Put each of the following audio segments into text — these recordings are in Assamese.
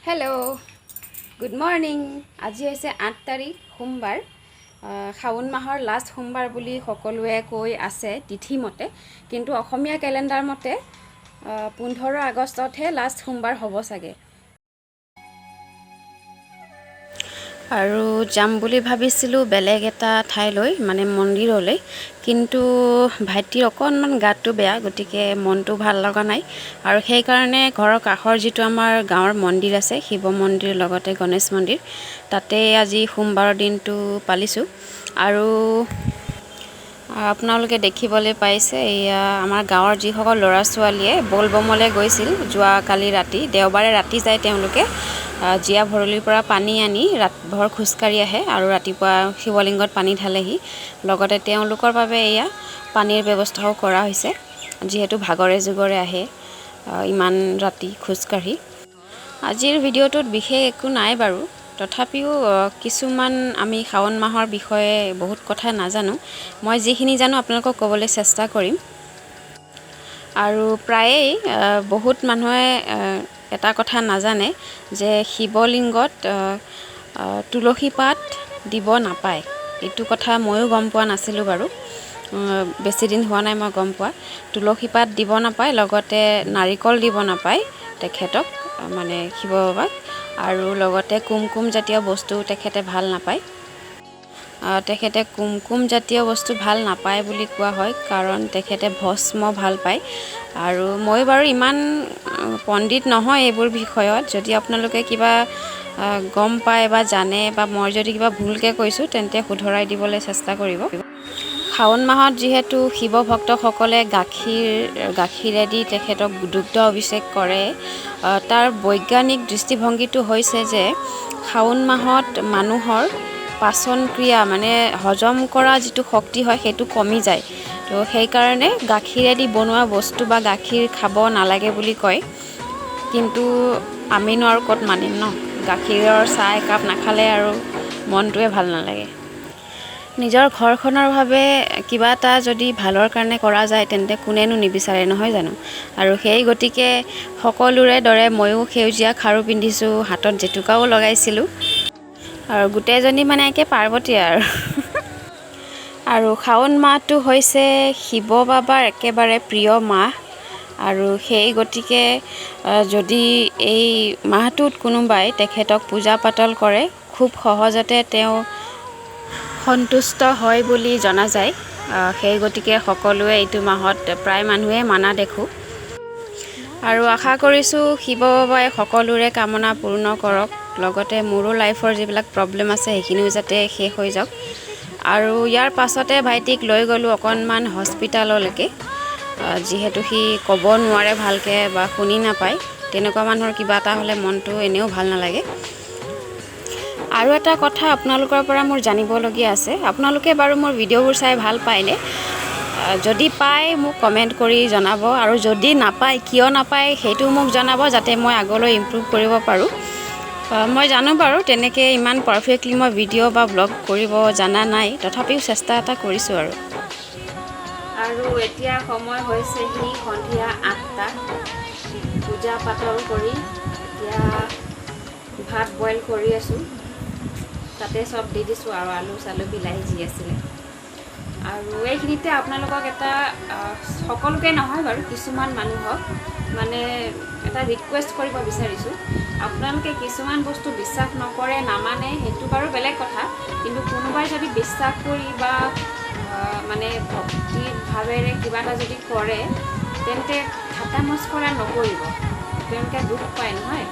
हेलो गुड मॉर्निंग आज है 8 तारिख सोमवार শাওন মাহৰ লাষ্ট সোমবাৰ বুলি সকলোৱে কৈ আছে তিথি মতে কিন্তু অসমীয়া ক্যালেন্ডাৰ মতে 15 আগষ্টতহে লাষ্ট সোমবাৰ হ'ব সাগে আৰু যাম বুলি ভাবিছিলো বেলেগ এটা ঠাইলৈ মানে মন্দিৰলৈ কিন্তু ভাইটিৰ অকনমান গাটো বেয়া গতিকে মনটো ভাল লগা নাই আৰু সেই কাৰণে ঘৰৰ কাষৰ যেটো আমাৰ গাঁৱৰ মন্দিৰ আছে শিৱ মন্দিৰ লগতে গণেশ মন্দিৰ তাতে আজি সোমবাৰৰ দিনটো পালিছো আৰু আপোনালোকে দেখিবলৈ পাইছে এয়া আমাৰ গাঁৱৰ যি সকল ল'ৰা ছোৱালীয়ে বলবমলে গৈছিল যোৱা কালি ৰাতি দেওবাৰে ৰাতি যায় তেওঁলোকে জিয়া ভৰলিৰ পৰা পানী আনি ৰাতভৰ খুস্কাৰি আহে আৰু ৰাতিপুৱা শিৱলিংগত পানী ঢালেহি লগতে তেওঁলোকৰ বাবে এয়া পানীৰ ব্যৱস্থাও কৰা হৈছে যেহেতু ভাগৰে যুগৰে আহে ইমান ৰাতি খুস্কাৰি আজিৰ ভিডিঅ'টোত বিশেষ একো নাই বাৰু তথাপিও কিছুমান আমি শাওন মাহৰ বিষয়ে বহুত কথা নাজানো মই যিখিনি জানো আপোনালোকক ক'বলৈ চেষ্টা কৰিম আৰু প্ৰায়ে বহুত মানুহে এটা কথা নাজানে যে শিৱলিংগত তুলসী পাত দিব নাপায় এটো কথা ময়ো গম পোৱা নাছিলো বাৰু বেছি দিন হোৱা নাই মই গম পোৱা তুলসী পাত দিব নাপায় লগতে নাৰিকল দিব নাপায় তেখেতক মানে শিৱ বাবাক আৰু লগতে কুমকুম জাতীয় বস্তু তেখেতে ভাল নাপায় তেখেতে কুমকুম জাতীয় বস্তু ভাল নাপায় বুলি কোৱা হয় কাৰণ তেখেতে ভস্ম ভাল পায় আৰু মই বাৰু ইমান পণ্ডিত নহয় এইবোৰ বিষয়ত যদি আপোনালোকে কিবা গম পায় বা জানে বা মই যদি কিবা ভুলকে কৈছো তেন্তে শুধৰাই দিবলৈ চেষ্টা কৰিব শাওন মাহত যেহেতু শিৱ ভক্তসকলে গাখীৰেদি তেখেতক দুগ্ধ অভিষেক কৰে তাৰ বৈজ্ঞানিক দৃষ্টিভংগীটো হৈছে যে শাওন মাহত মানুহৰ পাচন ক্ৰিয়া মানে হজম কৰা যেটো শক্তি হয় হেতু কমি যায় তো সেই কাৰণে গাখীৰেদি বনোৱা বস্তু বা গাখীৰ খাব নালাগে বুলি কয় কিন্তু আমি আৰু কত মানিম ন গাখীৰৰ চাহ একাপ নাখালে আৰু মনটোৱে ভাল নালাগে নিজৰ ঘৰখনৰ ভাবে কিবা এটা যদি ভালৰ কাৰণে কৰা যায় তেন্তে কোনেনো নিবিচাৰে নহয় জানো আৰু সেই গতিকে সকলোৰে দৰে ময়ো xeujia kharu পিন্ধিছো হাতত jetukaও লগাইছিলো আৰু গুটেজনী মানে একে পাৰ্বতী আৰু শাওন মাহটো হৈছে শিৱ বাবাৰ একেবাৰে প্ৰিয় মাহ আৰু সেই গতিকে যদি এই মাহটোত কোনোবাই তেখেতক পূজা পাতল কৰে খুব সহজতে তেওঁ সন্তুষ্ট হয় বুলি জনা যায় সেই গতিকে সকলোৱে এইটো মাহত প্ৰায় মানুহে মানা দেখো আৰু আশা কৰিছো শিৱ বাবাই সকলোৰে কামনা পূৰ্ণ কৰক লগতে মোৰো লাইফৰ যিবিলাক প্ৰবলেম আছে হেখিনিও যাতে শেষ হৈ যাওক আৰু ইয়াৰ পাছতে ভাইটিক লৈ গলো অকনমান হস্পিটাললৈকে যেহেতু হি ক'ব নোৱাৰে ভালকে বা শুনি নাপায় তেনেকুৱা মানুহৰ কিবা এটা হলে মনটো এনেও ভাল নালাগে আৰু এটা কথা আপোনালোকৰ পৰা মোৰ জানিবলগীয়া আছে আপোনালোকে বাৰু মোৰ ভিডিঅ'বোৰ চাই ভাল পায়নে যদি পায় মোক কমেন্ট কৰি জনাব আৰু যদি নাপায় কিয় নাপায় হেতু মোক জনাব যাতে মই আগলৈ ইমপ্ৰুভ কৰিব পাৰো মই জানো বাৰু তেনেকে ইমান পাৰফেক্টলি মই ভিডিঅ' বা ব্লগ কৰিব জানা নাই তথাপিও চেষ্টা এটা কৰিছো আৰু এতিয়া সময় হৈছে হি সন্ধিয়া 8টা পূজা পাতল কৰি এতিয়া ভাত বইল কৰি আছো তাতে সব দি দিছো আৰু আলু চালু বিলাহী যি আছিল আৰু এইখিনিতে আপোনালোকক এটা সকলোকে নহয় বাৰু কিছুমান মানুহক মানে এটা ৰিকুৱেষ্ট কৰিব বিচাৰিছো আপোনালোকে কিছুমান বস্তু বিশ্বাস নকৰে নামানে হেতু বাৰু বেলেগ কথা কিন্তু কোনোবাই যদি বিশ্বাস কৰি বা মানে ভক্তি ভাৱেৰে কিবা এটা যদি কৰে তেন্তে ঠাট্টা মস্কৰা নকৰিব তেওঁলোকে দুখ পায় নহয়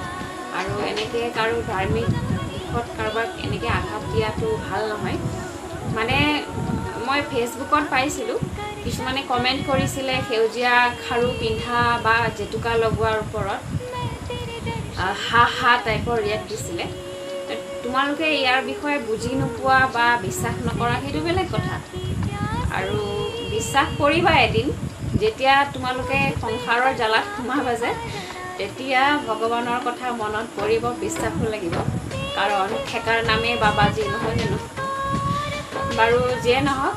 আৰু এনেকে কাৰো ধাৰ্মিক কাৰোবাক এনেকে আঘাত দিয়াটো ভাল নহয় মানে মই ফেচবুকত পাইছিলো কিছুমানে কমেন্ট কৰিছিলে xeujia kharu পিন্ধা বা jetuka লগোৱাৰ ওপৰত হা টাইপৰ ৰিয়েক্ট দিছিলে তোমালোকে ইয়াৰ বিষয়ে বুজি নোপোৱা বা বিশ্বাস নকৰা হেতু বেলেগ কথা আৰু বিশ্বাস কৰিবা এদিন যেতিয়া তোমালোকে সংসাৰৰ জালত সোমাবা যে তেতিয়া ভগৱানৰ কথা মনত পৰিব বিশ্বাসও লাগিব কাৰণ ঠেকাৰ নামে বাবাজি নহয় জানো বাৰু যে নহওক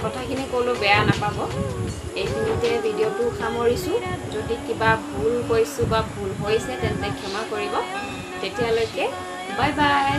কথাখিনি ক'লো বেয়া নাপাব এইখিনিতে ভিডিঅ'টো সামৰিছো যদি কিবা ভুল কৈছো বা ভুল হৈছে তেন্তে ক্ষমা কৰিব তেতিয়ালৈকে বাই বাই।